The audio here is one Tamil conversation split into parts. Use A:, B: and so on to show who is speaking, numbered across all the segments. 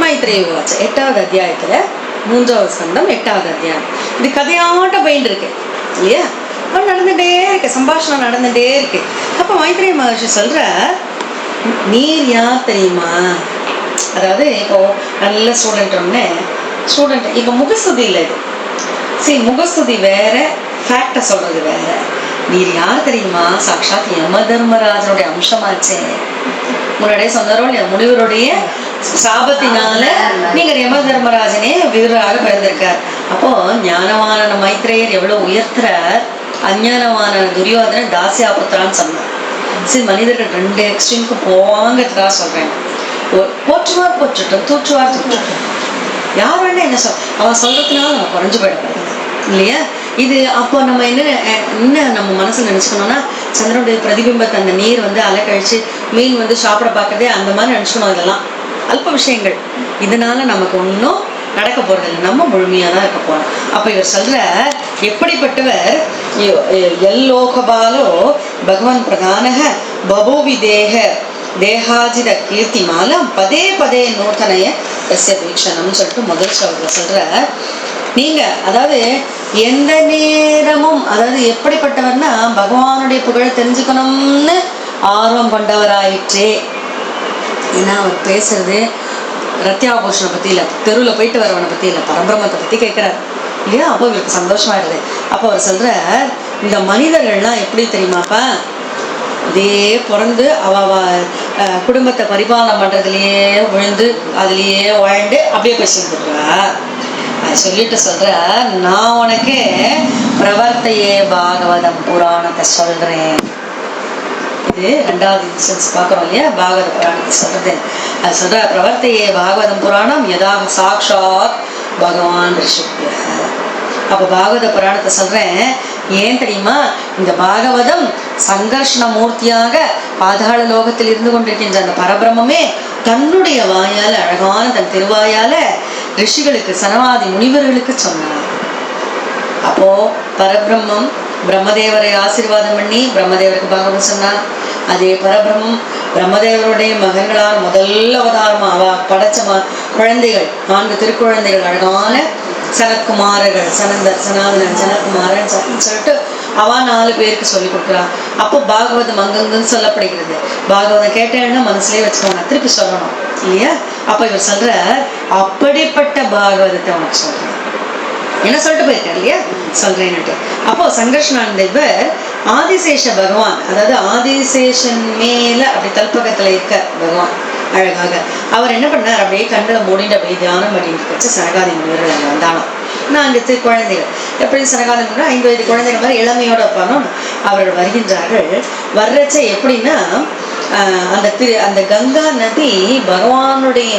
A: மைத்ரேய உவாச்ச 8வது அத்தியாயத்துல 3வது ஸ்கந்தம் 8வது அத்தியாயம். இது கதையாட்ட போயிட்டு இருக்கு இல்லையா? நடந்துட்டே இருக்கு, சம்பாஷணம் நடந்துட்டே இருக்கு. அப்ப மைத்ரேய மகர்ஷி சொல்ற, நீர் யார் தெரியுமா? அதாவது இப்போ நல்ல ஸ்டூடெண்ட் இப்ப முகஸ்துதி இல்லை இது. சரி, முகஸ்துதி வேற, ஃபேக்ட சொல்றது வேற. நீர் யார் தெரியுமா? சாட்சாத் யம தர்மராஜனுடைய அம்சமாச்சே. முன்னாடியே சொன்னாரோ இல்லையா, முனிவருடைய சாபத்தினால நீங்க யம தர்மராஜனே வீரராக பிறந்திருக்கார். அப்போ ஞானமான மைத்ரேயர் எவ்வளவு உயர்த்துறார், அஞ்ஞானமான துரியோதன தாசியாபுத்திரான்னு சொன்னார். சரி, மனிதர்கள் 2 எக்ஸ்ட்ரீமுக்கு போவாங்கிறதுக்காக சொல்றேன். போற்றுவார் போற்றட்டும், தூற்றுவார் தூற்றட்டும், யார் வேணா என்ன அவன் சொல்றதுனால நம்ம குறைஞ்சு போயிடக்கூடாது இல்லையா? இது அப்போ நம்ம என்ன நம்ம மனசுல நினைச்சுக்கணும்னா, சந்திரனுடைய பிரதிபிம்பத்தை அந்த நீர் அலை கழிச்சு மீன் சாப்பிட பார்க்கறதே அந்த மாதிரி நினைச்சுக்கணும். இதெல்லாம் அல்ப விஷயங்கள். இதனால நமக்கு ஒன்றும் நடக்க போறது இல்லை, நம்ம முழுமையா தான் இருக்க போறோம். அப்ப இவர் சொல்ற, எப்படிப்பட்டவர்? எல்லோகபாலோ பகவான் பிரதானக பபூவி தேகாஜித கீர்த்தி மாலம் பதே பதே நூத்தனைய எஸ்ய வீக்ஷணம்னு சொல்லிட்டு முதல் ஸ்லோகத்துல சொல்ற, நீங்க அதாவது எந்த நேரமும், அதாவது எப்படிப்பட்டவர்னா பகவானுடைய புகழ தெரிஞ்சுக்கணும்னு ஆர்வம் கொண்டவராயிற்றே. ஏன்னா அவர் பேசுறது ரத்தியாபூஷணை பத்தி இல்லை, தெருவில் போயிட்டு வரவனை பத்தி இல்லை, பரபிரமத்தை பத்தி கேட்கிறார் இல்லையா? அப்போ இவருக்கு சந்தோஷமாயிடுது. அப்போ அவர் சொல்ற, இந்த மனிதர்கள்லாம் எப்படி தெரியுமாப்பா, அதே பிறந்து அவ குடும்பத்தை பரிபாலனம் பண்றதுலயே விழுந்து அதுலயே வாழ்ந்து அப்படியே பேசிட்டு இருக்கா. அது சொல்லிட்டு சொல்ற, நான் உனக்கு பிரவர்த்தையே பாகவதம் புராணத்தை சொல்றேன். இது 2வது இன்ஸ்டன்ஸ் பார்க்குறோம் இல்லையா, பாகவத புராணத்தை சொல்றது. அது சொல்ற, பிரவர்த்தையே பாகவதம் புராணம் யதாக சாக்ஷாத் பகவான் ரிஷிப்ய. அப்ப பாகவத புராணத்தை சொல்றேன். ஏன் தெரியுமா? இந்த பாகவதம் சங்கர்ஷண மூர்த்தியாக பாதாள லோகத்தில் இருந்து கொண்டிருக்கின்ற அந்த பரபிரமே தன்னுடைய வாயால, அழகான தன் திருவாயால ரிஷிகளுக்கு, சனவாதி முனிவர்களுக்கு சொன்னார். அப்போ பரபிரம்மம் பிரம்மதேவரை ஆசீர்வாதம் பண்ணி பிரம்மதேவருக்கு பாகவதம் சொன்னார். அதே பரபிரம்மம் பிரம்மதேவருடைய மகன்களான முதல் அவதாரமா அவ படைச்ச குழந்தைகள், 4 திருக்குழந்தைகள், அழகான சனத்குமாரர்கள், சனந்தர், சனாதனன், சனத்குமாரன் சொல்லிட்டு அவ 4 பேருக்கு சொல்லி கொடுக்குறான். அப்போ பாகவதம் அங்கங்கன்னு சொல்லப்படுகிறது. பாகவதம் கேட்டேன்னா மனசுலயே வச்சுக்கோங்க, திருப்பி சொல்லணும் இல்லையா? அப்ப இவர் சொல்ற, அப்படிப்பட்ட பாகவதத்தை உனக்கு சொல்றேன், என்ன சொல்லிட்டு போயிருக்காரு இல்லையா, சொல்றேன்னுட்டு. அப்போ சங்கர்ஷனானந்த இவர் ஆதிசேஷ பகவான், அதாவது ஆதிசேஷன் மேல அப்படி தல்பகத்துல இருக்க பகவான் அழகாக அவர் என்ன பண்ணார், அப்படியே கண்களை மூடிட்டு அப்படியே தியானம் பண்ணிட்டு வச்சு சனகாதி முனிவர்கள் அங்கே வந்தானோ. 4 குழந்தைகள், எப்படி சனகாதி முனிவர் 5 வயது குழந்தைகள் மாதிரி இளமையோட இருப்பானோ அவர்கள் வருகின்றார்கள். வர்றச்ச எப்படின்னா, அந்த கங்கா நதி பகவானுடைய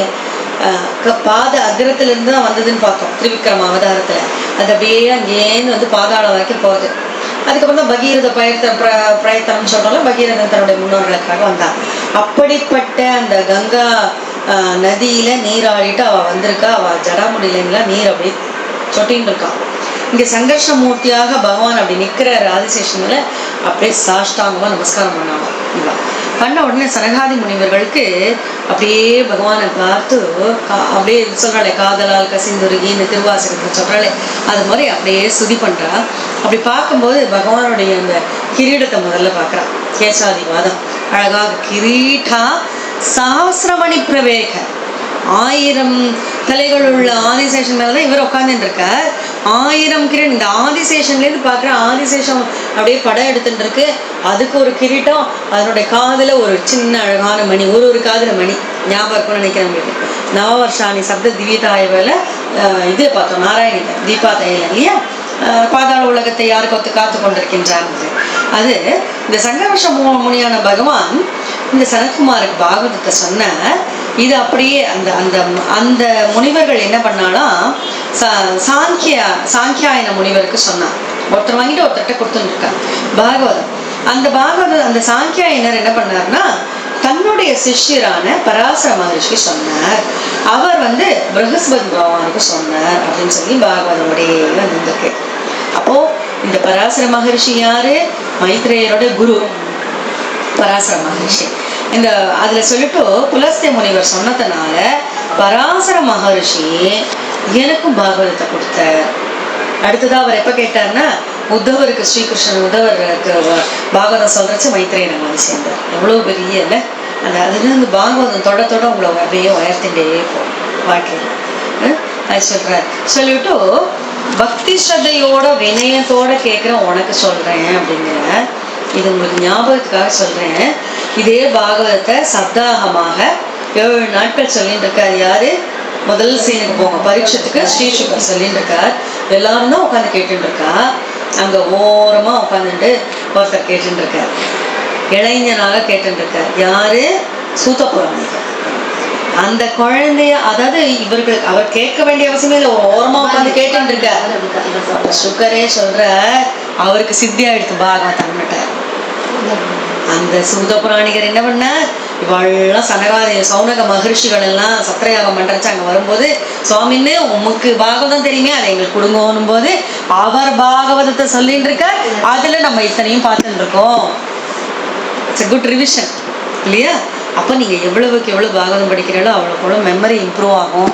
A: பாத அக்ரத்திலிருந்து தான் வந்ததுன்னு பார்த்தோம் திரிவிக்ரம அவதாரத்துல. அது அப்படியே அங்கேருந்து பாதாளம் வரைக்கும் போகுது. அதுக்கப்புறம் தான் பகீரத பிரயத்தனம் சொல்றோம், பகீரதன் தன்னுடைய முன்னோர்களுக்காக வந்தான். அப்படிப்பட்ட அந்த கங்கா நதியில நீராடிட்டு அவ வந்திருக்கா. அவ ஜடாமுடியில நீர் அப்படி சொட்டின்னு இருக்கான். இங்க சங்கர்ஷ மூர்த்தியாக பகவான் அப்படி நிக்கிற ஆதிசேஷன்ல அப்படியே சாஷ்டாங்கமா நமஸ்காரம் பண்ணாங்க. பண்ண உடனே சனகாதி முனிவர்களுக்கு அப்படியே பகவானை பார்த்து அப்படியே சொல்றாளே, காதலால் கசிந்துருகி இந்த திருவாசகத்தை சொல்றாளே, அது மாதிரி அப்படியே சுதி பண்றா. அப்படி பார்க்கும்போது பகவானுடைய அந்த கிரீடத்தை முதல்ல பார்க்கறான். கேசாதிவாதம் அழகாக கிரீட்டா சாஸ்திரமணி பிரவேக, 1000 தலைகள் உள்ள ஆதிசேஷன் மேலதான் இவர் உட்காந்துட்டு இருக்கார். 1000 கிரீடம். இந்த ஆதிசேஷன்லேருந்து பார்க்குற ஆதிசேஷம் அப்படியே படம் எடுத்துட்டு இருக்கு. அதுக்கு ஒரு கிரீட்டம், அதனுடைய காதுல ஒரு சின்ன அழகான மணி, ஒரு காதுல மணி ஞாபகம் இருக்கும்னு நினைக்கிறேன் உங்களுக்கு. நவவர்ஷாணி சப்த திவ்யதாயவேல இது பார்த்தோம், நாராயணி தீபா தையில இல்லையா, பாதாள உலகத்தை யாருக்கு காத்து கொண்டிருக்கின்றார். அது இந்த சங்கர்ஷ முனியான பகவான் இந்த சனத்குமாருக்கு பாகவதத்தை சொன்ன. இது அப்படியே அந்த அந்த அந்த முனிவர்கள் என்ன பண்ணாலும் சாங்கியாயன முனிவருக்கு சொன்னான். ஒருத்தர் வாங்கிட்டு ஒருத்தர்கிட்ட கொடுத்துருக்காங்க பாகவதம். அந்த பாகவதம் அந்த சாங்கியாயனர் என்ன பண்ணார்னா தன்னுடைய சிஷ்யரான பராசர மகர்ஷி சொன்னார். அவர் பிரகஸ்பதி பகவானுக்கு சொன்னார் அப்படின்னு சொல்லி பாகவதோடைய வந்திருக்கு. அப்போ இந்த பராசர மகர்ஷி யாரு? மைத்ரேயரோட குரு பராசர மகர்ஷி. இந்த அதுல சொல்லிட்டு புலஸ்தே முனிவர் சொன்னதுனால பராசர மகரிஷி எனக்கும் பாகவதத்தை கொடுத்தார். அடுத்ததா அவர் எப்ப கேட்டார்னா, உத்தவருக்கு ஸ்ரீகிருஷ்ணன் உத்தவருக்கு பாகவதம் சொல்றச்சு மைத்திரேயனை வந்து சேர்ந்தார். எவ்வளவு பெரிய இல்லை அந்த அதுல இருந்து பாகவதம் தொட தொட உங்களை அப்படியே உயர்த்திண்டே போகும் வாழ்க்கையில். அது சொல்றார். சொல்லிவிட்டு பக்தி ஸ்ரத்தையோட வினயத்தோட கேட்குற உனக்கு சொல்றேன் அப்படிங்கிற, இது உங்களுக்கு ஞாபகத்துக்காக சொல்றேன். இதே பாகவதத்தை சப்தாகமாக 7 நாட்கள் சொல்லிட்டு இருக்கார். யாரு? முதல் சீனுக்கு போங்க, பரீட்சத்துக்கு ஸ்ரீசுகர் சொல்லிட்டு இருக்கார். எல்லாரும் தான் உட்காந்து கேட்டுட்டு இருக்கா. அங்க ஓரமா உட்காந்துட்டு ஒருத்தர் கேட்டுட்டு இருக்கார், இளைஞனாக கேட்டுட்டு இருக்கார். யாரு? சூத புராணிகர். அந்த குழந்தைய, அதாவது இவர்களுக்கு அவர் கேட்க வேண்டிய அவசியமே இல்லை, ஒரு ஓரமா உட்காந்து கேட்டுட்டு இருக்கார். சுகரே சொல்ற அவருக்கு சித்தி ஆயிடுத்து பாகவதம்னுட்ட. அந்த சூத புராணிகர் என்ன பண்ண, இவெல்லாம் சௌனக மகர்ஷிகள் எல்லாம் சத்திரயாகம் பண்றச்சு அங்க வரும்போது, சுவாமின்னு உமக்கு பாகவதம் தெரியுமே அதை எங்களுக்கு கொடுங்கன்னும் போது அவர் பாகவதத்தை சொல்லிட்டு இருக்க. அதுல நம்ம இத்தனையும் பார்த்துட்டு இருக்கோம். இட்ஸ் குட் ரிவிஷன் இல்லையா? அப்போ நீங்க எவ்வளவுக்கு எவ்வளவு பாகவதம் படிக்கிறீங்களோ அவ்வளோ கூட மெமரி இம்ப்ரூவ் ஆகும்.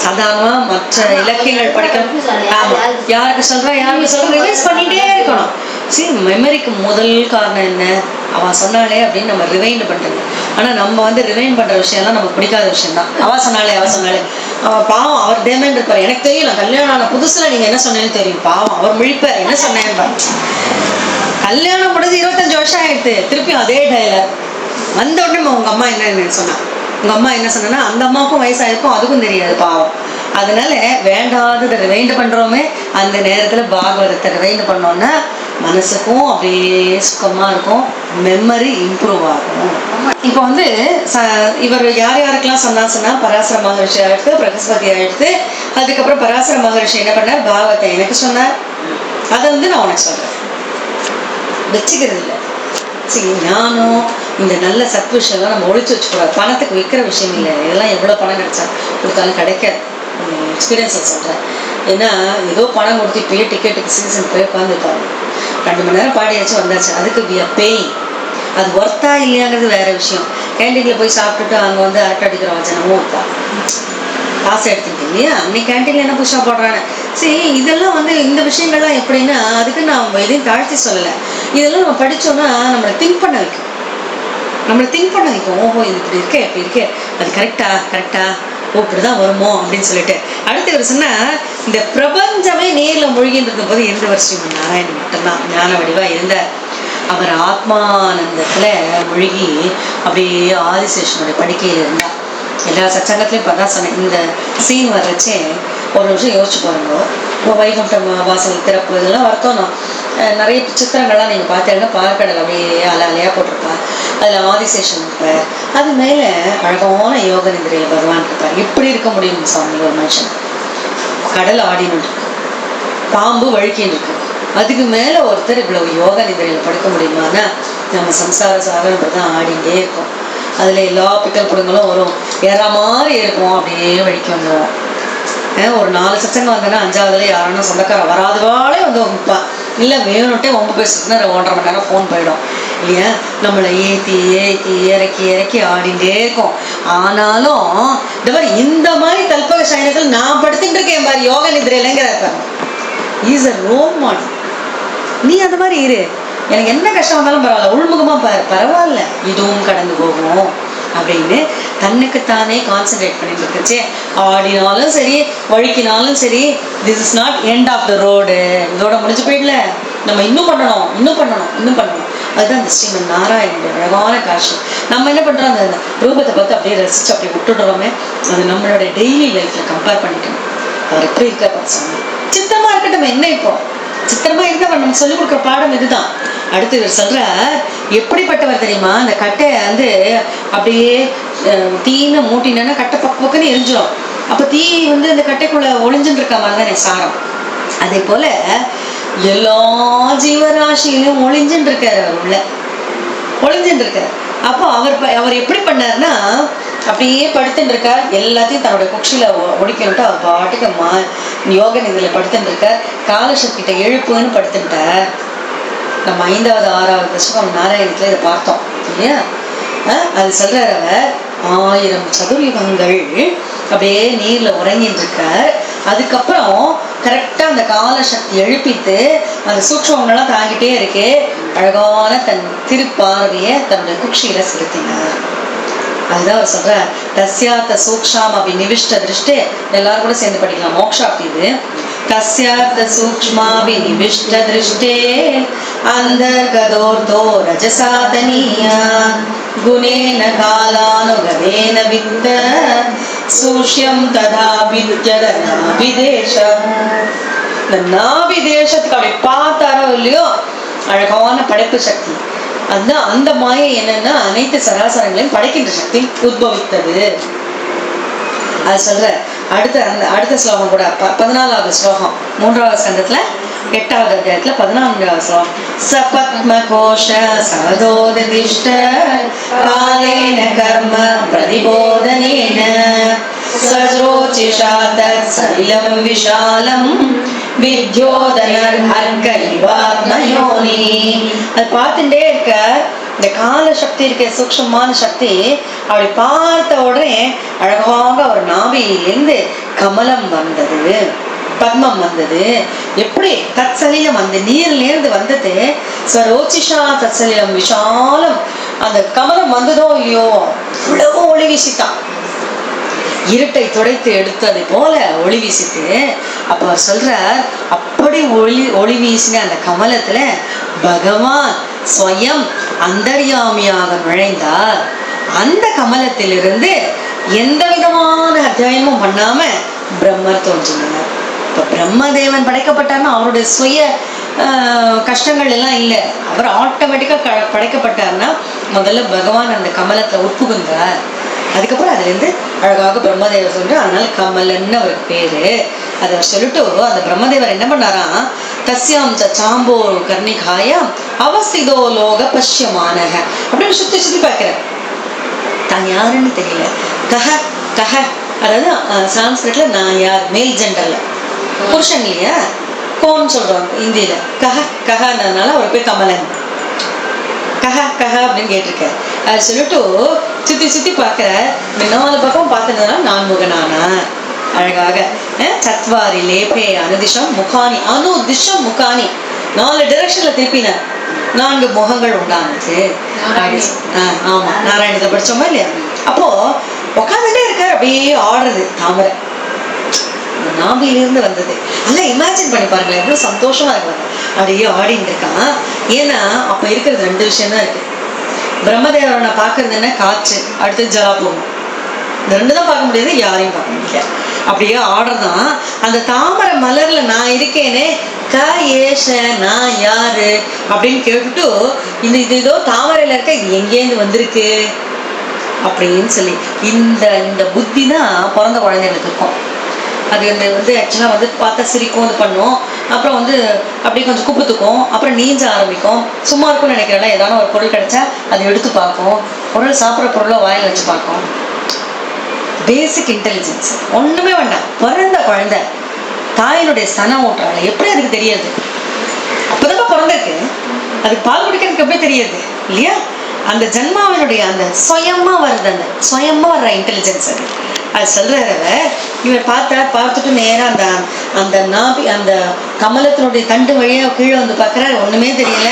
A: சாதாரணமா மற்ற இலக்கியங்கள் படிக்கணும். யாருக்கு சொல்றா யாருக்கு சொல்ற ரிவைஸ் பண்ணிட்டே இருக்கணும். சரி, மெமரிக்கு முதல் காரணம் என்ன? அவ சொன்னாலே அப்படின்னு நம்ம ரிவைண்ட் பண்றது. ஆனா நம்ம வந்து ரிவைண்ட் பண்ற விஷயம்லாம் நமக்கு பிடிக்காத விஷயம் தான். அவ சொன்னாலே அவ பாவம், அவர் டேமேண்ட் இருப்பார். எனக்கு தெரியும், நான் கல்யாணம் ஆன புதுசுல நீங்க என்ன சொன்னேன்னு தெரியும். பாவம் அவர் முழிப்பார், என்ன சொன்னேன்னு. கல்யாணம் முடிஞ்சு 25 வருஷம் ஆயிடுத்து, திருப்பி அதே டைலாக் வந்த உடனே உங்க அம்மா என்ன சொன்னா, உங்க அம்மா என்ன சொன்னா, அந்த அம்மாவுக்கும் வயசாயிருக்கும், அதுக்கும் தெரியாது பாவம். அதனால வேண்டாததை ரிவைண்ட் பண்றோமே, அந்த நேரத்துல பாகவதத்தை ரிவைண்ட் பண்ணோம்னா மனசுக்கும் அப்படியே சுகமா இருக்கும், மெமரி இம்ப்ரூவ் ஆகும். இப்போ வந்து இவர் யார் யாருக்கெல்லாம் சொன்னா பராசர மகர்ஷி ஆயிடுத்து, பிரகஸ்பதி ஆயிடுத்து. அதுக்கப்புறம் பராசர மகர்ஷி என்ன பண்ணார், பாகவத்தை எனக்கு சொன்னார். அதை வந்து நான் உனக்கு சொல்றேன், வச்சுக்கிறது இல்லை. சரி, ஞானம் இந்த நல்ல சத் விஷயம்லாம் நம்ம ஒழிச்சு வச்சுக்கூடாது. பணத்துக்கு விற்கிற விஷயம் இல்லை. இதெல்லாம் எவ்வளோ பணம் கிடைச்சா கொடுத்தாலும் கிடைக்காது. எக்ஸ்பீரியன்ஸை சொல்கிறேன். ஏன்னா ஏதோ பணம் கொடுத்து இப்போயே டிக்கெட்டுக்கு சீசன் போய் உட்காந்துருப்பாங்க. 2 மணி நேரம் பாடியாச்சு வந்தாச்சு, அதுக்கு வி ஆர் பேயிங். அது ஒர்த்தா இல்லையாங்கிறது வேற விஷயம். கேன்டீனில் போய் சாப்பிட்டுட்டு அங்கே வந்து அரட்டை அடிக்கிற வச்சனமும் இருக்கா, காசு எடுத்துக்கிட்டு இல்லையா? அன்னைக்கு கேன்டீன்ல என்ன புதுசாக போடுறாங்க. சரி, இதெல்லாம் வந்து இந்த விஷயங்கள்லாம் எப்படின்னா, அதுக்கு நான் எதையும் தாழ்த்தி சொல்லலை. இதெல்லாம் நம்ம படித்தோம்னா நம்மளை திங்க் பண்ண வைக்கும். ஓஹோ இது இப்படி இருக்கே இப்படி இருக்கே, அது கரெக்டா ஓ இப்படிதான் வருமோ அப்படின்னு சொல்லிட்டு. அடுத்து இவர் சொன்னா, இந்த பிரபஞ்சமே நேரில் மூழ்கின்னு இருக்கும் போது இருந்தவர் ஸ்ரீமன் நாராயணன் மட்டும்தான் ஞான வடிவா இருந்தார். அவர் ஆத்மானந்தத்துல மூழ்கி அப்படியே ஆதிசேஷனுடைய படுக்கையில் இருந்தார். எல்லா சச்சங்கத்திலையும் பார்த்தா சொன்னேன். இந்த சீன் வர்றச்சே ஒரு நிமிஷம் யோசிச்சு பாருங்க. இப்போ வைகுண்டம் வாசல் திறப்பு இதெல்லாம் வருத்தம். நிறைய சித்திரங்கள்லாம் நீங்கள் பார்த்தீங்கன்னா பார்க்கடல் அப்படியே அலையாக போட்டிருப்பார். அதில் ஆதிசேஷன் இருப்பார். அது மேலே அழகான யோக நிதிரையில் பகவான் இருப்பார். எப்படி இருக்க முடியும் சாமி? ஒரு மனுஷன் கடல் ஆடின்னு இருக்கு, பாம்பு வழுக்கின்னு இருக்கு, அதுக்கு மேலே ஒருத்தர் இவ்வளவு யோக நிதிரையில் படுக்க முடியுமானா, நம்ம சம்சார சாகரன்றது தான் ஆடிகிட்டே இருக்கும். அதில் எல்லா பிக்கல் பிடுங்களும் வரும், ஏற மாதிரி இருக்கும், அப்படியே வழிக்கு வந்துடும். ஒரு 4 சச்சங்கம் வந்தேன்னா 5ஆவதுல யாருன்னா சொந்தக்கார வராதவாலே வந்து வைப்பான். இல்லை வேணும்ட்டே ரொம்ப பேசுறதுன்னா 1.5 மணி நேரம் ஃபோன் போயிடும் இல்லையா? நம்மளை ஏற்றி இறக்கி ஆடிண்டே இருக்கும். ஆனாலும் இந்த மாதிரி கல்பக சைனத்தில் நான் படுத்துட்டு இருக்கேன் பாரு யோக நிதிரையிலங்கிறார். Is a role model. நீ அந்த மாதிரி இரு, எனக்கு என்ன கஷ்டம் வந்தாலும் பரவாயில்ல, உள்முகமா பாரு, பரவாயில்ல, இதுவும் கடந்து போகும் அப்படின்னு தன்னுக்குத்தானே கான்சென்ட்ரேட் பண்ணிட்டு இருக்குச்சே. ஆடினாலும் சரி வழுக்கினாலும் சரி, this is not end of the road. இதோட முடிஞ்சு போயிடல, நம்ம இன்னும் பண்ணணும். அதுதான் இந்த ஸ்ரீமன் நாராயணனுடைய அழகான காட்சி. நம்ம என்ன பண்றோம், அந்த ரூபத்தை பார்த்து அப்படியே ரசிச்சு அப்படியே விட்டுடுறோமே. அது நம்மளுடைய டெய்லி லைஃப்ல கம்பேர் பண்ணிக்கணும். அவர் எப்படி இருக்க பார்த்து சித்திரமா இருக்கட்டும், என்ன இப்போ சித்திரமா இருந்தா நம்ம சொல்லிக் கொடுக்குற பாடம் இதுதான். அடுத்து இவர் சொல்ற, எப்படிப்பட்டவர் தெரியுமா? அந்த கட்டையை வந்து அப்படியே தீன்னு மூட்டினா கட்டை பக்குன்னு எரிஞ்சிடும். அப்ப தீ வந்து அந்த கட்டைக்குள்ள ஒளிஞ்சுட்டு இருக்க மாதிரி தானே சாரம். அதே போல எல்லா ஜீவராசியிலும் ஒளிஞ்சுட்டு இருக்காரு, அவர் உள்ள ஒளிஞ்சுட்டு இருக்காரு. அப்போ அவர் எப்படி பண்ணாருன்னா, அப்படியே படுத்துட்டு இருக்கார். எல்லாத்தையும் தன்னோட குச்சியில ஒடிக்கணும்ட்டு அவர் பாட்டுக்கு யோக நிதியில படுத்துட்டு இருக்கார். காலசக்திகிட்ட எழுப்புன்னு படுத்துட்டார். நம்ம 5வது 6வது தசகம் நாராயணத்துல இதை பார்த்தோம் இல்லையா? அது சொல்றாரு அவர், 1000 சதுர்யுகங்கள் அப்படியே நீர்ல உறங்கிட்டு இருக்கார். அதுக்கப்புறம் கரெக்டா அந்த கால சக்தி எழுப்பித்து அந்த சூக்ஷ்மங்கள்லாம் தாங்கிட்டே இருக்கே அழகான தன் திருப்பார்வைய தன்னுடைய குக்ஷியில செலுத்தினார். அதுதான் அவர் சொல்ற தஸ்யார்த்த சூக்ஷாம் அப்படி நிவிஷ்ட திருஷ்டே. எல்லாரும் கூட சேர்ந்து படிக்கலாம், மோக்ஷாப்தி இது. தஸ்யார்த்த சூக்ஷ்மாபி நிவிஷ்ட திருஷ்டே அந்தர்கதோர்தோ ரஜசாதனியா குணேன காலானுகதேன வித்த சூஷ்யம் ததா வித்யதனாபிதேசம். இந்த நாபிதேசத்துக்கு அப்படி பார்த்தாரோ இல்லையோ அழகான படைப்பு சக்தி. அதுதான் அந்த மாயை என்னன்னா அனைத்து சராசரங்களையும் படைக்கின்ற சக்தி உத்பவித்தது. அது சொல்ற அடுத்த ஸ்லோகம் கூட 14வது ஸ்லோகம் 3வது ஸ்கந்தத்துல 8வது அத்தியாயத்துல 14வது ஸ்லோகம். சபத்ம கோஷ சதோதிஷ்ட காலேன கர்ம பிரதிபோதனேன சஜ்ரோசிஷா தத் சலிலம் விஷாலம் வித்யோதனர் அர்க்கலிவாத்மயோனி. அது பார்த்துட்டே இருக்க இந்த கால சக்தி இருக்க சூக்ஷமான சக்தி அப்படி பார்த்த உடனே அழகாக ஒரு நாபியிலிருந்து கமலம் வந்தது, பத்மம் வந்தது. எப்படி தற்சலிலம் அந்த நீர்லேருந்து வந்தது. ஸ்வரோச்சிஷா தற்சலிலம் விஷாலம். அந்த கமலம் வந்ததோ இல்லையோ இவ்வளவு ஒளி வீசித்தான், இருட்டை துடைத்து எடுத்தது போல ஒளி வீசிட்டு. அப்ப அவர் சொல்றார், அப்படி ஒளி வீசின அந்த கமலத்துல பகவான் ஸ்வயம் அந்தர்யாமியாக நுழைந்தார். அந்த கமலத்திலிருந்து எந்த விதமான அத்தியாயமும் பண்ணாம பிரம்மர் தோன்றினார். இப்ப பிரம்மதேவன் படைக்கப்பட்டார்னா அவருடைய சுய கஷ்டங்கள் எல்லாம் இல்லை, அவர் ஆட்டோமேட்டிக்கா படைக்கப்பட்டார்னா முதல்ல பகவான் அந்த கமலத்தை உட்புகுந்தார். அதுக்கப்புறம் அதுல இருந்து அழகாக பிரம்மதேவர் சொல்ற, அதனால கமலன்னு அவருக்கு பேரு. அதை சொல்லிட்டு அந்த பிரம்மதேவர் என்ன பண்ணாராம், தஸ்யாம் சாம்போ கர்ணிகாயம் அவஸ்திதோ லோக பஷ்யமானக அப்படின்னு சுத்தி சுத்தி பார்க்கிற. தான் யாருன்னு தெரியல. கஹ கஹ, அதாவது சான்ஸ்கிரிட்ல நான் யார், மேல் ஜெண்டர்ல புருஷன் இல்லையா, கோன்னு சொல்றாங்க இந்தியில. கஹ கஹன்றதுனால அவர் போய் கமலன் கஹ கஹ அப்படின்னு கேட்டிருக்காரு. அதை சொல்லிட்டு சுத்தி சுத்தி பார்க்கிற. 4 பக்கம் பார்த்ததுனால நான் முகனானா அழகாக சத்வாரி லேபே அனுதிஷம் முகானி அனுதிஷம் முகானி 4 டைரக்ஷன்ல திருப்பின 4 முகங்கள் உண்டானது. ஆமா, நாராயணத்தை படிச்சோமா இல்லையா. அப்போ உட்காந்துட்டே இருக்காரு, அப்படியே ஆடுறது தாமரை நாபிலிருந்து வந்தது. அதெல்லாம் இமேஜின் பண்ணி பாருங்களேன், எவ்வளவு சந்தோஷமா இருக்காங்க. அப்படியே ஆடிட்டு இருக்கான். ஏன்னா அப்ப இருக்கிறது 2 விஷயம் தான் இருக்கு. பிரம்மதேவரனை பார்க்கறது என்ன, காற்று, அடுத்து ஜலாபூமி. இந்த 2 தான் பார்க்க முடியாது, யாரையும் பார்க்க முடியாது. அப்படியே ஆடுறதான். அந்த தாமரை மலர்ல நான் இருக்கேனே, க ஏஷ நான் யாரு அப்படின்னு கேட்டுட்டு, இது ஏதோ தாமரையில இருக்க, இது எங்கேருந்து வந்திருக்கு அப்படின்னு சொல்லி இந்த புத்தி தான் பிறந்த குழந்தைகளுக்கு இருக்கும். அது வந்து ஆக்சுவலாக வந்து பார்த்தா சிரிக்கும், இது பண்ணும். அப்புறம் வந்து அப்படியே கொஞ்சம் குப்புத்துக்கும், அப்புறம் நீஞ்ச ஆரம்பிக்கும். சும்மா இருக்கும்னு நினைக்கிறேன். ஏதாவது ஒரு பொருள் கிடைச்சா அதை எடுத்து பார்க்கும். பொருள் சாப்பிட்ற பொருளை வாயில் வச்சு பார்க்கும். பேசிக் இன்டெலிஜென்ஸ் ஒண்ணுமே வேண்டாம். பிறந்த குழந்தை தாயினுடைய ஸ்தன ஊற்றால எப்படி அதுக்கு தெரியாது? அப்பதான் பிறந்திருக்கு, அதுக்கு பால் குடிக்கிறதுக்கு எப்படி தெரியாது இல்லையா? அந்த ஜன்மாவினுடைய அந்த சுயமா வருது, அந்த சுயமா வர்ற இன்டெலிஜென்ஸ் அது. அது சொல்றாரு. இவர் பார்த்துட்டு நேரம் அந்த நாபி அந்த கமலத்தினுடைய தண்டு வழியா கீழே வந்து பார்க்கறாரு. ஒண்ணுமே தெரியல,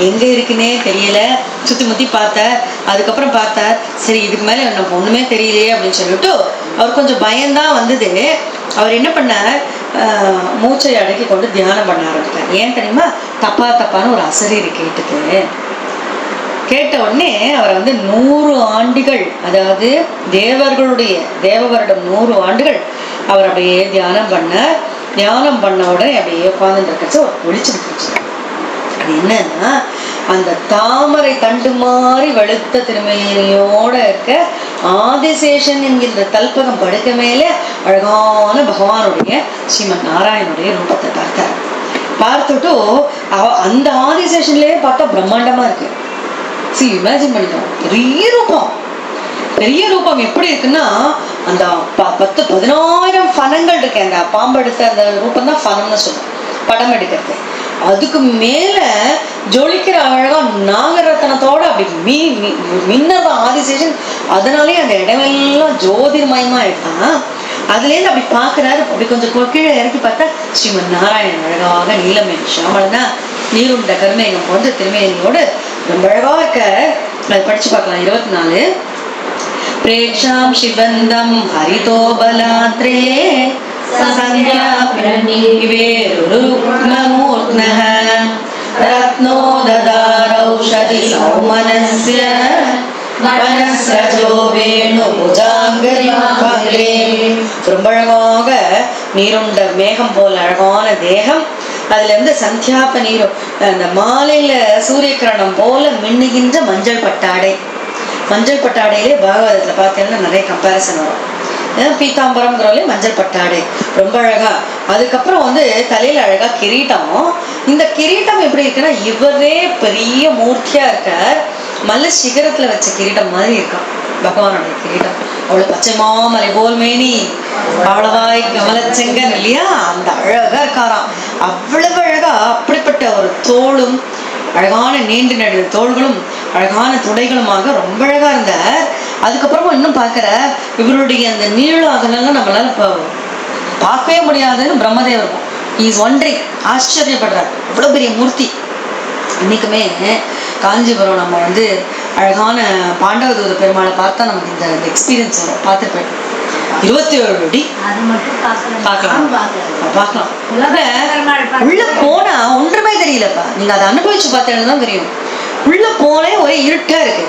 A: எங்க இருக்குன்னே தெரியல. சுத்தி முத்தி பார்த்தார். அதுக்கப்புறம் பார்த்தார், சரி இதுக்கு மேல எனக்கு ஒண்ணுமே தெரியலையே அப்படின்னு சொல்லிட்டு அவர் கொஞ்சம் பயம்தான் வந்தது. அவர் என்ன பண்ணார், மூச்சை அடக்கி கொண்டு தியானம் பண்ண ஆரம்பித்தார். ஏன் தெரியுமா, தப்பான்னு ஒரு அசரீரி கேட்டுது. கேட்ட உடனே அவர் வந்து 100 ஆண்டுகள், அதாவது தேவ வருடம் 100 ஆண்டுகள் அவர் அப்படியே தியானம் பண்ண உடனே அப்படியே உட்கார்ந்து இருக்கச்சு ஒரு ஒளிச்சு போச்சு. அது என்னன்னா, அந்த தாமரை தண்டு மாதிரி வெளுத்த திருமையோட இருக்க ஆதிசேஷன் என்கின்ற கல்பகம் படுக்க மேலே அழகான பகவானுடைய ஸ்ரீமன் நாராயணனுடைய ரூபத்தை பார்த்தார். பார்த்துட்டு அந்த ஆதிசேஷன்லயே பார்த்தா பிரம்மாண்டமா இருக்கு. இமேஜின் பண்ணிக்கணும், பெரிய ரூபம் எப்படி இருக்குன்னா, அந்த 10,000 ஃபனங்கள் இருக்கு. அந்த பாம்பு எடுத்த அந்த ரூபம் தான் ஃபனம்னு சொல்லுவோம், படம் எடுக்கிறது. அதுக்கு மேல ஜொலிக்கிற அழகா நாகரத்தனத்தோட அப்படி மின்னதான் ஆதிசேஷன் அதனாலே அந்த இடமெல்லாம் ஜோதிர்மயமா எடுத்தான். அதுல இருந்து அப்படி பாக்குறாரு. அப்படி கொஞ்சம் கீழே இறக்கி பார்த்தா ஸ்ரீமன் நாராயணன் அழகாக நீலமேன் ஷியாமளனா நீருண்ட கருமேகம் போன்ற திருமேனியோடு ரொம்ப அழகா இருக்க. அதை படிச்சு பார்க்கலாம். 24 பிரேக்ஷாம் சிபந்தம் ஹரிதோ பலாத்ரே சந்தியாபிரணிவேருருக்மமூர்த்னஹ ரத்னோததாரௌஷதி சௌமனஸ்ய ரொம்ப அழகாக நீருண்ட மேகம் போல அழகான தேகம். அதுல இருந்து சந்தியாப நீரும் அந்த மாலையில சூரிய கிரணம் போல மின்னுகின்ற மஞ்சள் பட்டாடை. மஞ்சள் பட்டாடையிலே பாகவதத்துல பார்த்தீங்கன்னா நிறைய கம்பேரிசன் வரும். பீதாம்பரம்ங்கிறவங்களே மஞ்சள் பட்டாடை ரொம்ப அழகா. அதுக்கப்புறம் வந்து தலையில அழகா கிரீட்டம். இந்த கிரீட்டம் எப்படி இருக்குன்னா இவரே பெரிய மூர்த்தியா இருக்கார். மலை சிகரத்துல வச்ச கிரீட்டம் மாதிரி இருக்கான் பகவானுடைய கிரீட்டம். அவ்வளவு பச்சை மாமலை போல் மேனி அவ்வளவாய் கமலச்செங்கன் இல்லையா, அந்த அழகா இருக்காராம். அவ்வளவு அழகா அப்படிப்பட்ட ஒரு தோளும் அழகான நீண்டு நடுவு தோள்களும் அழகான துடைகளுமாக ரொம்ப அழகா இருந்தார். அதுக்கப்புறமா இன்னும் பார்க்கிற இவருடைய அந்த நீள அகலெல்லாம் நம்மளால பார்க்கவே முடியாதுன்னு பிரம்மதேவர் இஸ் ஒன்றிங் ஆச்சரியப்படுறார். அவ்வளவு பெரிய மூர்த்தி. இன்னைக்குமே காஞ்சிபுரம் நம்ம வந்து அழகான பாண்டவதூர பெருமாளை பார்த்தா நமக்கு இந்த எக்ஸ்பீரியன்ஸ் வரும். பார்த்துருப்பேன். 27 அடி பார்க்கலாம். உள்ள போனா ஒன்றுமே தெரியலப்பா. நீங்க அதை அனுபவிச்சு பார்த்தீங்கன்னா தான் தெரியும். உள்ள போனே ஒரே இருட்டா இருக்கு.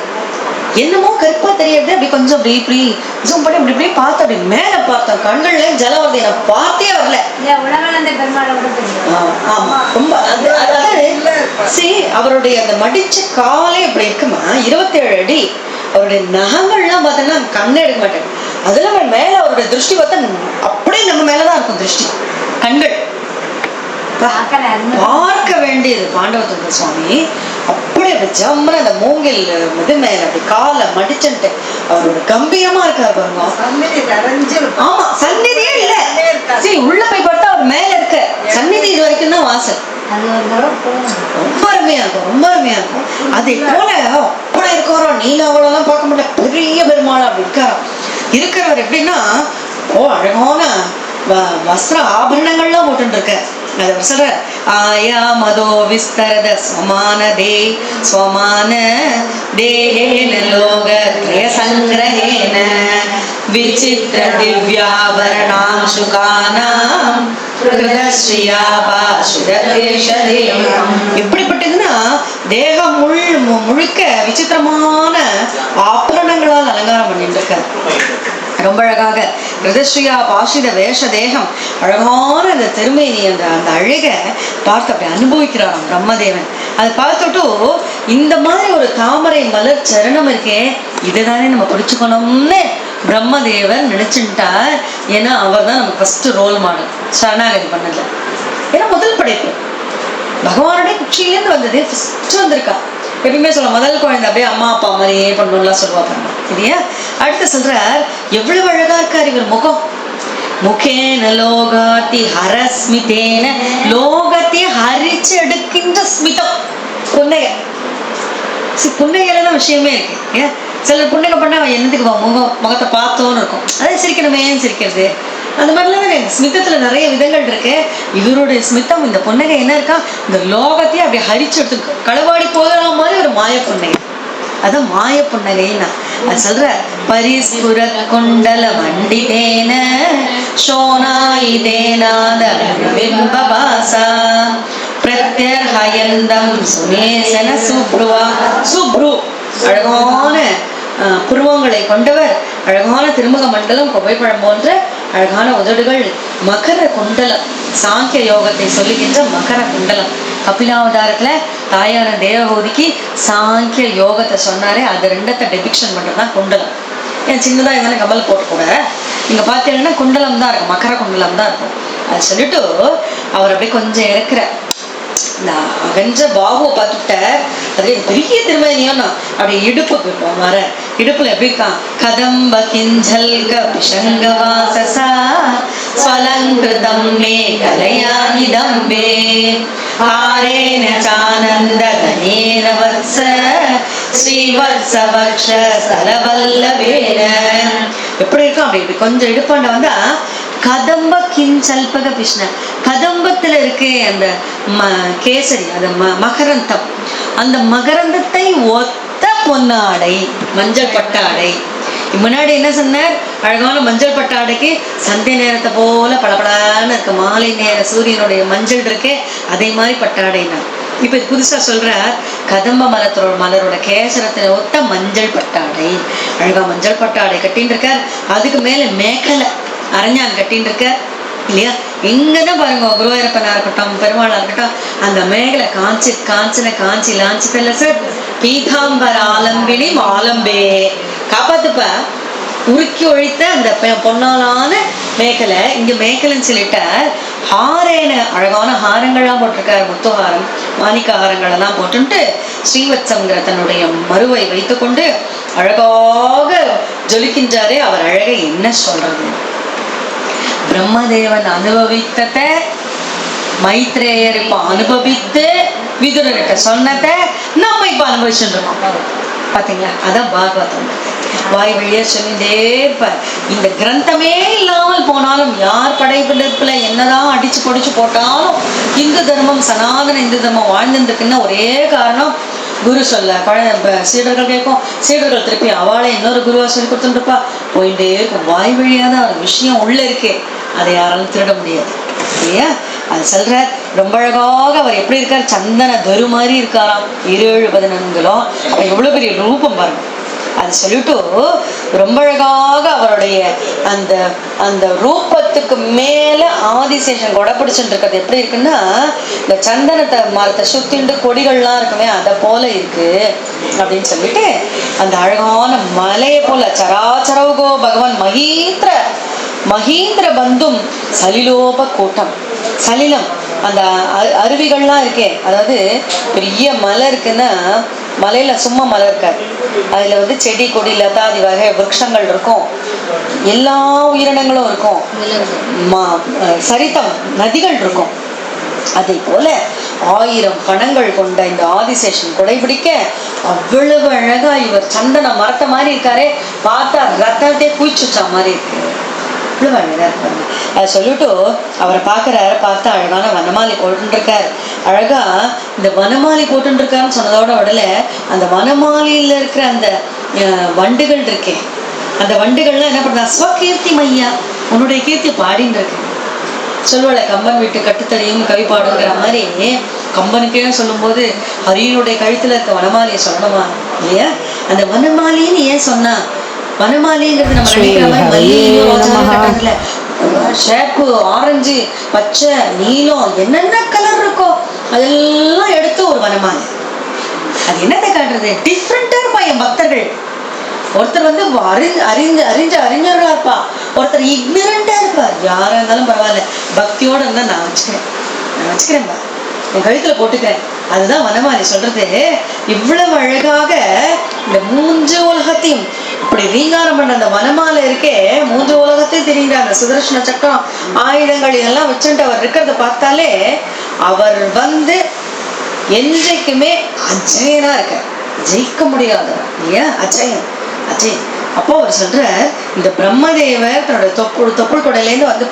A: என்னமோ கருப்பா தெரியாது. அப்படி கொஞ்சம் அப்படி இப்படி ஜூம் பண்ணி அப்படி இப்படி பார்த்து அப்படி மேல பார்த்தோம். கண்கள்ல ஜலம் வருது. நான் பார்த்தே வரல. ஆமா ரொம்ப அவருடைய அந்த மடிச்ச காலே இப்படி இருக்குமா. 27 அடி. அவருடைய நகங்கள்லாம் பார்த்தோம்னா கண்ணே எடுக்க மாட்டேன். அதெல்லாம் மேல அவருடைய திருஷ்டி பார்த்தா அப்படியே நம்ம மேலதான் இருக்கும் திருஷ்டி. கண்கள் பார்க்க வேண்டியது. பாண்டவதூர சுவாமி அப்படியே அப்படி ஜம்முன அந்த மூங்கில் இது மேல அப்படி காலை மடிச்சுட்டு அவரோட கம்பீரமா இருக்காரு பாருங்க. ஆமா சந்நிதியே இல்ல. சரி உள்ள போய் பார்த்தா அவர் மேல இருக்க சந்நிதி இது வரைக்கும் தான் வாசல். ரொம்ப அருமையா இருக்கும். ரொம்ப அருமையா இருக்கும். அதே போல அப்படி இருக்காரோ நீங்க அவ்வளவுதான் பார்க்க முடியல. பெரிய பெருமாள் அப்படி இருக்காரோ. இருக்கிறவர் எப்படின்னா அழகான வஸ்திர ஆபரணங்கள்லாம் போட்டு இருக்க. அது சொல்ற ஆயா மதோ விஸ்தரத ஸ்வமான தேஹேன லோகத்ரய சங்கிரஹேன விசித்ர திவ்யாபரணாம் சுகானாம் கிருதஸ்ரீயா பாசுதேஷதேயம். எப்படிப்பட்டதுன்னா தேகம் முழுக்க விசித்திரமான ஆபரணங்களால் அலங்காரம் பண்ணிட்டு இருக்காரு. ரொம்ப அழகாக கிருதஸ்ரீயா பாஷித வேஷ தேகம் அழகான அந்த திருமேனி அந்த அழக பார்த்து அப்படி அனுபவிக்கிறாராம் பிரம்மதேவன். அதை பார்த்துட்டு இந்த மாதிரி ஒரு தாமரை மலர் சரணம் இருக்கே இதுதானே நம்ம பிடிச்சுக்கணும்னு பிரம்மதேவன் நினைச்சுட்டார். ஏன்னா அவர் தான் நம்ம ஃபர்ஸ்ட் ரோல் மாடல் சரணாகதி பண்ணதுல. ஏன்னா முதல் படைப்பு பகவானுடைய குச்சியிலேருந்து வந்தது ஃபர்ஸ்ட் வந்திருக்கா. எப்பயுமே சொல்ல முதல் குழந்தை அப்படியே அம்மா அப்பா மாதிரியே பண்ணணும்லாம் சொல்லுவாங்க இல்லையா. அடுத்து சொல்றார் எவ்வளவு அழகா இருக்கார் இவர் முகம். முகேன லோகாதி ஹரஸ்மிதேன லோகத்தை ஹரிச்சு எடுக்கின்ற ஸ்மிதம். புன்னகை. புன்னகையில தான் விஷயமே இருக்கு. ஏன் சிலர் புன்னகை பண்ணா என்னதுக்கு முகத்தை பார்த்தோன்னு இருக்கும். அதே சிரிக்கணுமே சிரிக்கிறது அந்த மாதிரிலாம் ஸ்மிதத்துல நிறைய விதங்கள் இருக்கு. இவருடைய ஸ்மிதம் இந்த புன்னகை என்ன இருக்கா இந்த லோகத்தையே அப்படி ஹரிச்சு எடுத்து களவாடி போகிற மாதிரி ஒரு மாய புன்னகை. அதான் மாய புன்னகைன்னா அது சொல்ற பரிஸ்புர குண்டல மண்டிதேன சோனாயிதேனாத பிம்பபாசா பிரத்யர்ஹயந்தம் சுனேசன சுப்ருவா. சுப்ரு அழகான புருவங்களை கொண்டவர். அழகான திருமுக மண்டலம் கொவைப்பழம் போன்ற அழகான உதடுகள். மகர குண்டலம் சாங்கிய யோகத்தை சொல்லுகின்ற மகர குண்டலம். கபிலாவதாரத்துல தாயான தேவகூதிக்கு சாங்கிய யோகத்தை சொன்னாரே அது ரெண்டத்தை டெபிக்ஷன் பண்றதுதான் குண்டலம். ஏன் சின்னதா இருந்தாலும் கமல் போட்டு கூட நீங்க பாத்தீங்கன்னா குண்டலம் தான் இருக்கும். மகர குண்டலம் தான் இருக்கும். அது சொல்லிட்டு அவர் அப்படியே கொஞ்சம் இறக்குற அகன்ற பாகுவை பார்த்துட்ட அதே பெரிய திருமணியம் அப்படி இடுப்புக்கு வர இடுப்புல எப்படி இருக்கான் கதம்ப கிஞ்சல் கபிஷங்க வாசசா ஸ்வலங்கிருதம் மே கலையானிதம்பே ஆரேன சானந்த கணேன வத்ஸ ஸ்ரீவத்சவக்ஷ ஸ்தலவல்லவேன. எப்படி இருக்கும் அப்படி கொஞ்சம் இடுப்பாண்ட வந்தா கதம்ப கிஞ்சல்பக பிஷ்ண, கதம்பத்துல இருக்கே அந்த கேசரி, அந்த மகரந்தம், அந்த மகரந்தத்தை ஒத்த பொன்னாடை, மஞ்சள் பட்டாடை. முன்னாடி என்ன சொன்னார், அழகான மஞ்சள் பட்டாடைக்கு சந்தை நேரத்தை போல பளபளன்னு இருக்க, மாலை நேர சூரியனுடைய மஞ்சள் இருக்கே அதே மாதிரி பட்டாடைனா. இப்ப புதுசா சொல்ற கதம்ப மலரோட கேசரத்தின ஒத்த மஞ்சள் பட்டாடை, அழகா மஞ்சள் பட்டாடை கட்டின்னு இருக்கார். அதுக்கு மேல மேக்கலை அரஞ்சான் கட்டின்னு இருக்கார் இல்லையா. எங்கதான் பாருங்க, குருவாயூரப்பனா இருக்கட்டும், பெருமாளா இருக்கட்டும், அந்த மேகலை காஞ்சி லாஞ்சித்தல்ல சார். பீதாம்பர ஆலம்பினி ஆலம்பே, காப்பாத்துப்ப உருக்கி ஒழித்த அந்த பொன்னாலான மேகலை. இங்க மேகலைன்னு சொல்லிட்ட ஹாரேன, அழகான ஹாரங்கள்லாம் போட்டிருக்காரு, முத்துஹாரம் மாணிக்க ஹாரங்கள் எல்லாம் போட்டுட்டு ஸ்ரீவத்சங்கிற தன்னுடைய மருவை வைத்துக்கொண்டு அழகாக ஜொலிக்கின்றாரே. அவர் அழகை என்ன சொல்றது, பிரம்மதேவன் அனுபவித்தத மைத்ரேயர் இப்ப அனுபவித்து விதுரர்கிட்ட சொன்னத நம்ம இப்ப அனுபவிச்சுட்டு இருக்கோம். பாத்தீங்களா, அதான் பாகவதம். வாய் வழியா சொல்லிட்டே இருப்பார். இந்த கிரந்தமே இல்லாமல் போனாலும், யார் படைப்பிடிப்புல என்னதான் அடிச்சு பொடிச்சு போட்டாலும், இந்து தர்மம் சனாதன இந்து தர்மம் வாழ்ந்துருக்குன்னா ஒரே காரணம், குரு சொல்ல சீடர்கள் கேட்கும், சீடர்கள் திருப்பி அவளை இன்னொரு குருவா சொல்லி கொடுத்துருப்பா, போயிட்டே இருக்கும். வாய் வழியாதான் ஒரு விஷயம் உள்ள இருக்கே, அதை யாராலும் திருட முடியாது இல்லையா. அது சொல்றார். ரொம்ப அழகாக அவர் எப்படி இருக்கார், சந்தன தரு மாதிரி இருக்காராம், 7-11 அப்ப எவ்வளவு பெரிய ரூபம் பாருங்க. அது சொல்லிட்டு ரொம்ப அழகாக அவருடைய அந்த அந்த ரூபத்துக்கு மேல ஆதிசேஷன் கொடை பிடிச்சுட்டு இருக்கிறது எப்படி இருக்குன்னா, இந்த சந்தனத்தை மரத்தை சுத்திண்டு கொடிகள்லாம் இருக்குமே அதை போல இருக்கு அப்படின்னு சொல்லிட்டு, அந்த அழகான மலையை போல சராச்சரவுகோ பகவான் மகீந்திர பந்தும் சலிலோப கூட்டம், சலிலம் அந்த அருவிகள்லாம் இருக்கே, அதாவது பெரிய மலை இருக்குன்னா மலையில சும்மா மலை இருக்காது, அதுல செடி கொடி லதாதி வகை விருட்சங்கள் இருக்கும், எல்லா உயிரினங்களும் இருக்கும், சரித்தம் நதிகள் இருக்கும். அதை போல 1000 கணங்கள் கொண்ட இந்த ஆதிசேஷன் கொடைபிடிக்க அவ்வளவு அழகா இவர் சந்தன மரத்த மாதிரி இருக்காரே, பார்த்தா ரத்தத்தை குயிச்சுச்சா மாதிரி இருக்கு. அதை சொல்லிட்டு அவரை பாக்குறாரு. பார்த்தா அழகான வனமாலி போட்டுருக்காரு. அழகா இந்த வனமாலி போட்டுருக்காருன்னு சொன்னதோட உடல அந்த வனமாலியில இருக்கிற அந்த வண்டுகள் இருக்கே, அந்த வண்டுகள்லாம் என்ன பண்றா, ஸ்வகீர்த்தி மையா, உன்னுடைய கீர்த்தி பாடின்னு இருக்கு. சொல்லுவாள கம்பன் வீட்டு கட்டுத்தறியும் கவி பாடுங்கிற மாதிரி, கம்பனுக்கே சொல்லும் போது ஹரியனுடைய கழுத்துல இருக்க வனமாலியை சொல்லணுமா இல்லையா. அந்த வனமாலின்னு ஏன் சொன்னா, வனமாலிங்கிறது நம்ம நினைக்கிற மாதிரி ஷேப்பு, ஆரஞ்சு, பச்சை, நீலம், என்னென்ன கலர் இருக்கோ அதெல்லாம் எடுத்து ஒரு வனமாலி. அது என்னத்தை காட்டுறது, டிஃப்ரெண்டா இருப்பா என் பக்தர்கள். ஒருத்தர் அறிஞர்களா இருப்பா, ஒருத்தர் இக்னரண்டா இருப்பார். யாரா இருந்தாலும் பரவாயில்ல, பக்தியோட இருந்தா நான் வச்சுக்கிறேன்பா, என் கழுத்துல போட்டுக்கிறேன். அதுதான் வனமாலி சொல்றது. இவ்வளவு அழகாக இந்த 3 உலகத்தையும் இப்படி ரீங்காரம் பண்ண அந்த வனமாலை இருக்கே, 3 உலகத்தையும் தெரியுற அந்த சுதர்சன சக்கரம், ஆயுதங்கள் இதெல்லாம் வச்சுட்டு அவர் இருக்கிறத பார்த்தாலே அவர் என்றைக்குமே அஜயனா இருக்க, ஜெயிக்க முடியாதவர் இல்லையா, அஜயம். அப்போ அவர் சொல்ற, இந்த பிரம்மதேவர் தன்னோட தொப்புள் கொடையிலேருந்து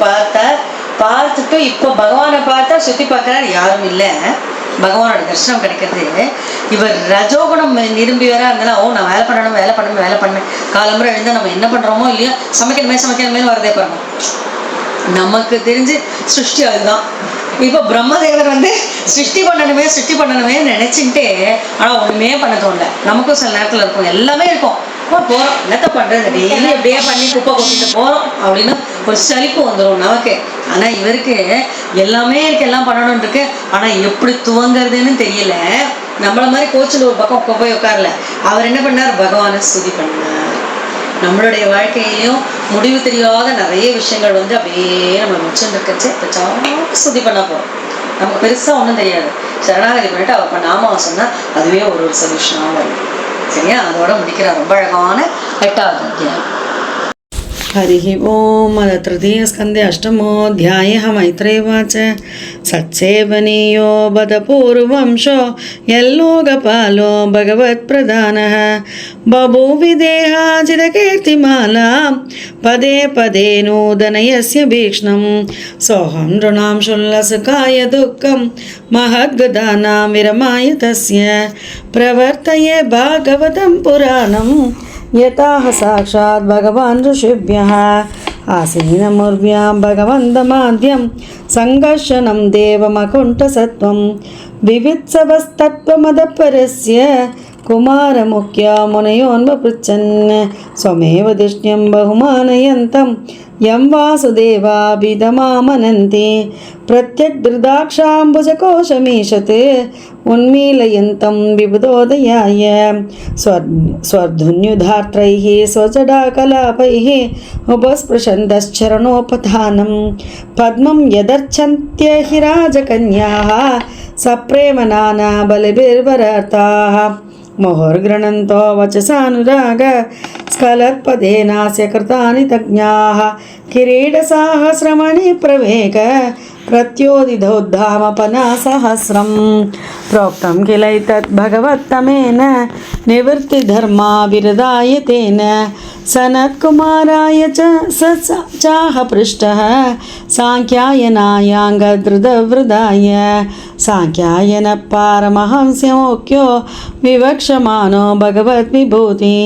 A: பார்த்துட்டு இப்ப பகவானை பார்த்தா சுத்தி பார்க்கிறார், யாரும் இல்லை, பகவானோட தரிசனம் கிடைக்கிறது. இவர் ரஜோகுணம் நிரம்பியவரா இருந்தாலும், நான் வேலை பண்ணணும், காலம்புற எழுந்தா நம்ம என்ன பண்றோமோ இல்லையோ, சமைக்கணுமே வரதே பாருங்க. நமக்கு தெரிஞ்சு சிருஷ்டி அதுதான். இப்ப பிரம்மதேவர் சிருஷ்டி பண்ணணுமே நினைச்சுட்டு, ஆனா ஒண்ணுமே பண்ண தோணல. நமக்கும் சில நேரத்துல இருக்கும், எல்லாமே இருக்கும், போறோம் என்னத்த பண்றது, டெய்லி எப்படியே பண்ணி குப்பை கொட்டிட்டு போறோம் அப்படின்னு ஒரு சலிப்பு வந்துடும் நமக்கு. ஆனா இவருக்கு எல்லாமே இருக்கு, எல்லாம் பண்ணணும் இருக்கு, ஆனா எப்படி துவங்குறதுன்னு தெரியல. நம்மள மாதிரி கோச்சில் ஒரு பக்கம் போய் உட்காரல. அவர் என்ன பண்ணார், பகவானை ஸ்துதி பண்ணார். நம்மளுடைய வாழ்க்கையிலையும் முடிவு தெரியாத நிறைய விஷயங்கள் அப்படியே நம்மளை முடிச்சுட்டு இருக்கச்சு ஸ்துதி பண்ணா போறோம். நமக்கு பெருசா ஒன்றும் தெரியாது, சரணாகதி பண்ணிட்டு அவர் நாமாவை சொன்னா அதுவே ஒரு சொல்யூஷனாக வரும். சரியா, அதோட முடிக்கிறார். ரொம்ப அழகான 8வது அத்தியாயம். हरिः ओम्। अथ तृतीयस्कन्धे अष्टमोऽध्यायः। मैत्रेय उवाच सत्सेवनीयो बदपूर्वंशो यल्लोकपालो भगवत्प्रधानः बभूविदेहाजितकीर्तिमालां पदे पदे नूदनयस्य भीक्ष्णं सोऽहं नृणां शुल्लसुखाय दुःखं महद्गदानां विरमाय तस्य प्रवर्तये भागवतं पुराणं यताः साक्षात् भगवान् ऋषिभ्यः आसीनमुर्व्यां भगवन्तमाद्यं सङ्घर्षणं देवमकुण्ठसत्त्वं विवित्सवस्तत्त्वमदपरस्य कुमारमुख्या मुनयोन्वपृच्छन् स्वमेव दिष्ण्यं बहुमानयन्तं यं वासुदेवाभिधमामनन्ति प्रत्यग्दृदाक्षाम्बुजकोशमीशत् उन्मीलयन्तं विबुधोदयाय स्वर्धुन्युधार्त्रैः स्वजडाकलापैः उपस्पृशन्तश्चरणोपधानं पद्मं यदर्चन्त्यहिराजकन्याः सप्रेमनाना बलिभिर्वरताः मुहुर्गृणन्तो वचसानुराग स्खलत्पदेनास्य कृतानि तज्ञाः किरीटसाहस्रमणि प्रवेग प्रत्योदिधोद्धामपनासहस्रं प्रोक्तं किलैतत् भगवत्तमेन निवृत्तिधर्माभिरदाय तेन सनत्कुमाराय च चाह पृष्टः साङ्ख्यायनायाङ्गधृतवृदाय साङ्ख्यायन पारमहंस्यमोक्यो विवक्षमानो भगवद्विभूति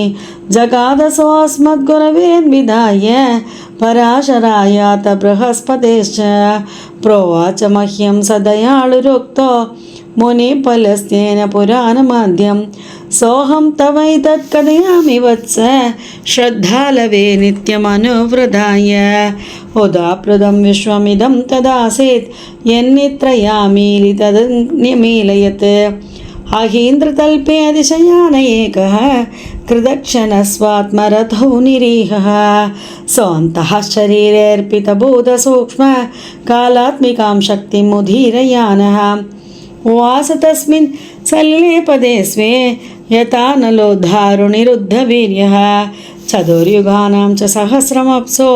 A: जगादसोऽस्मद्गुरवेन्विधाय पराशराय त बृहस्पतेश्च प्रोवाच मह्यं सदयाळुरुक्तो मुनिफलस्तेन पुराणमाद्यं सोऽहं तवैतत् कथयामि वत्स श्रद्धालवे नित्यमनुवृधाय उदाप्रदं विश्वमिदं तदासीत् यन्नित्रयामीलि तदन्यमीलयत् अहीन्द्रतल्पे अधिशयान एकः कृदक्षणस्वात्मरथो निरीहः सोऽन्तः शरीरेऽर्पितबोधसूक्ष्म कालात्मिकां शक्तिमुदीरयानः उवास तस्मिन् सल्लेपदे स्वे यथा नलोद्धारुनिरुद्धवीर्यः चतुर्युगानां च सहस्रमप्सो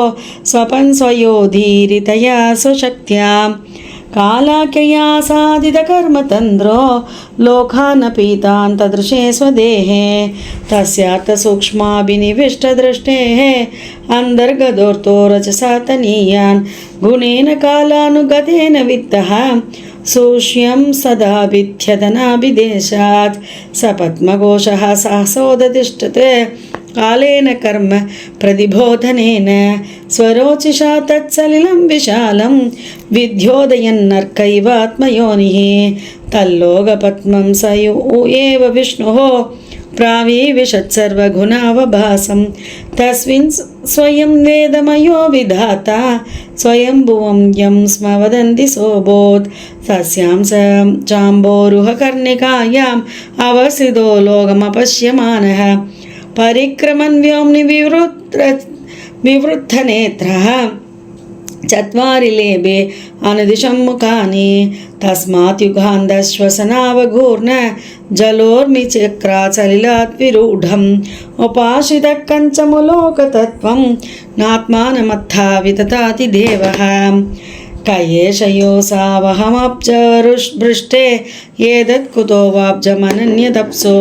A: स्वपन् स्वयोधीरितया स्वशक्त्या कालाख्यया साधितकर्मतन्द्रो लोकानपीतान् तदृशे स्वदेहे तस्यार्थसूक्ष्माभिनिविष्टदृष्टेः अन्तर्गतोऽर्थो रजसा तनीयान् गुणेन कालानुगतेन वित्तः सूक्ष्यं सदा विद्यतनाभिदेशात् सपद्मघोषः सहसोदतिष्ठते कालेन कर्म प्रतिबोधनेन स्वरोचिषा तत्सलिलं विशालं विद्योदयन्नर्कैवात्मयोनिः तल्लोकपद्मं स एव विष्णुः प्राविविशत्सर्वगुणावभासं तस्मिन् स्वयं वेदमयो विधाता स्वयंभुवं यं स्म वदन्ति सोऽबोध్ तस्यां स चाम्बोरुहकर्णिकायाम् अवस्थितो लोकमपश्यमानः परिक्रमन् व्योम्नि विवृद्धनेत्रः चत्वारि लेभे अनुदिशं मुखानि तस्मात् युगान्धश्वसनावघूर्ण जलोर्मिचक्राचलिलात् विरूढम् उपाश्रितः कञ्चमुलोकतत्त्वं नात्मानमत्था वितताति देवः कयेष योऽसावहमब्जरुष्भृष्टे एतत् कुतो वाब्जमनन्यदप्सो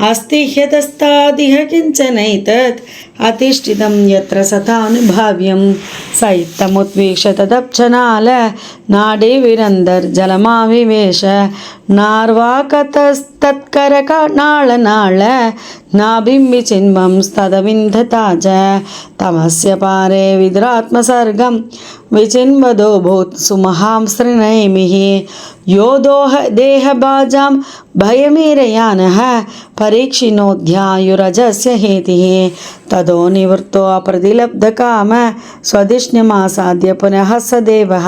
A: अस्ति ह्यतस्तादिह किञ्चनैतत् अतिष्ठितं यत्र सतानुभाव्यं स इत्थमुत्वीक्ष्य तदप्सनाल नाडे विरन्दर्जलमाविवेश नार्वाकतस्तत्करकनाळनाळ नाभिं विचिन्वं स्तदविन्धता च तमस्य पारे विद्रात्मसर्गं विचिन्वदो भूत् सुमहां सृणैमिः यो देहबाजां भयमीरयानः परीक्षिणोऽध्यायुरजस्य हेतिः ततो निवृत्तो अप्रतिलब्धकाम स्वधिष्ण्यमासाद्य पुनः स देवः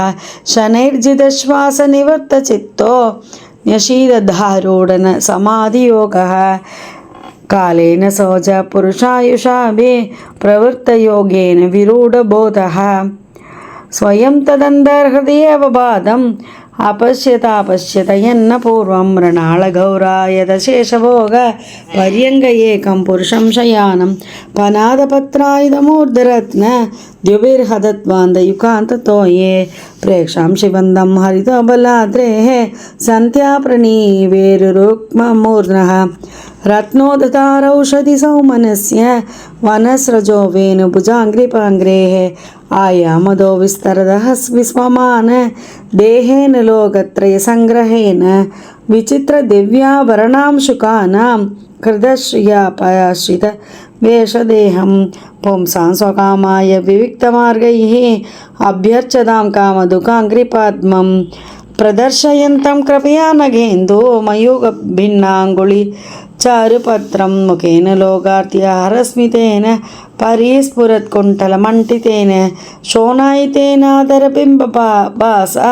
A: शनैर्जितश्वासनिवृत्तचित्तो न्यशीदधारूढन समाधियोगः कालेन सोज पुरुषायुषाभि प्रवृत्तयोगेन विरूढबोधः स्वयं तदन्तर्हृदयेव बाधं
B: अपश्यत यन्न पूर्वं मृणालगौरायदशेषभोग पर्यङ्ग एकं पुरुषं शयानं पनादपत्रायुधमूर्धरत्न द्युभिर्हदत्वान्दयुकान्ततो ये प्रेक्षां शिवन्दं हरितबलाद्रेः सन्ध्याप्रणीवेरुरुक्ममूर्ध्नः रत्नोदतारौषधिसौमनस्य वनस्रजो वेणुभुजाङ्घ्रिपाङ्घ्रेः आयामदो विस्तरदः विस्ममान देहेन लोकत्रयसङ्ग्रहेण विचित्रदिव्याभरणांशुकानां कृतश्रियापयाश्रित वेषदेहं पुंसां स्वकामाय विविक्तमार्गैः अभ्यर्चतां कामदुःखाङ्घ्रिपद्मं प्रदर्शयन्तं कृपया नगेन्दो मयूगभिन्नाङ्गुलि चारुपत्रं मुखेन लोकार्त्यहरस्मितेन परिस्फुरत्कुण्ठलमण्डितेन शोणायितेनादरबिम्बभासा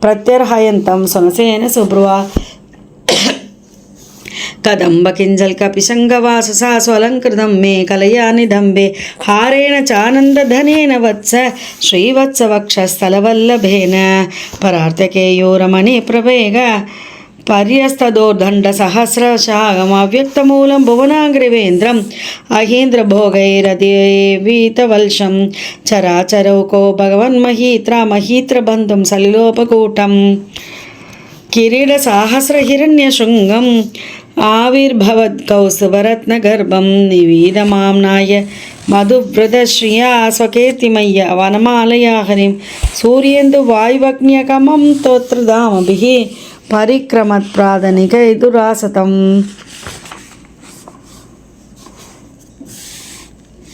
B: प्रत्यर्हयन्तं सुनसेन सुब्रुवा कदम्बकिञ्जल्कपिशङ्गवाससा स्वलङ्कृतं मे कलया निदम्बे हारेण चानन्दधनेन वत्स श्रीवत्सवक्षस्थलवल्लभेन परार्थकेयोरमणि प्रवेग पर्यस्तदोर्दण्डसहस्रशागमव्यक्तमूलं भुवनाग्रिवेन्द्रम् अहेन्द्रभोगैरदेवीतवल्शं चराचरौको भगवन्महीत्रा महीत्रबन्धुं सलिलोपकूटं किरीटसाहस्रहिरण्यशृङ्गम् आविर्भवत्कौस्तुभरत्नगर्भं निवेदमाम्नाय मधुव्रतश्रिया स्वकीर्तिमय्य वनमालया हरिं सूर्येन्दुवायुवग्न्यकमं स्तोत्रधामभिः परिक्रमत्प्रादनिकैदुरासतम्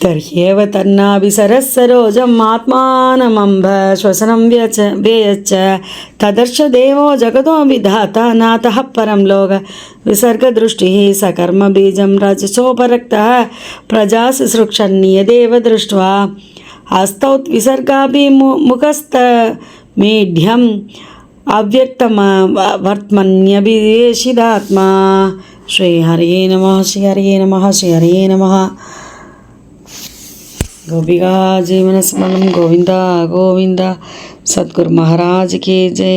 B: तर्ह्येव तन्नाभिसरस्सरोजम् आत्मानमम्ब श्वसनं व्ययच्च तदर्श देवो जगतो विधाता नातः परं लोक विसर्गदृष्टिः सकर्मबीजं रजसोपरक्तः प्रजासुसृक्षन्नियदेव दृष्ट्वा हस्तौत् विसर्गाभिमुखस्तमीढ्यम् अव्यक्तमवर्त्मन्यभिवेशिदात्मा श्रीहरे नमः श्रीहरे नमः श्रीहरे नमः। गोपिका जीवन स्मरणं गोविंदा गोविंदा। सद्गुरु महाराज की जय।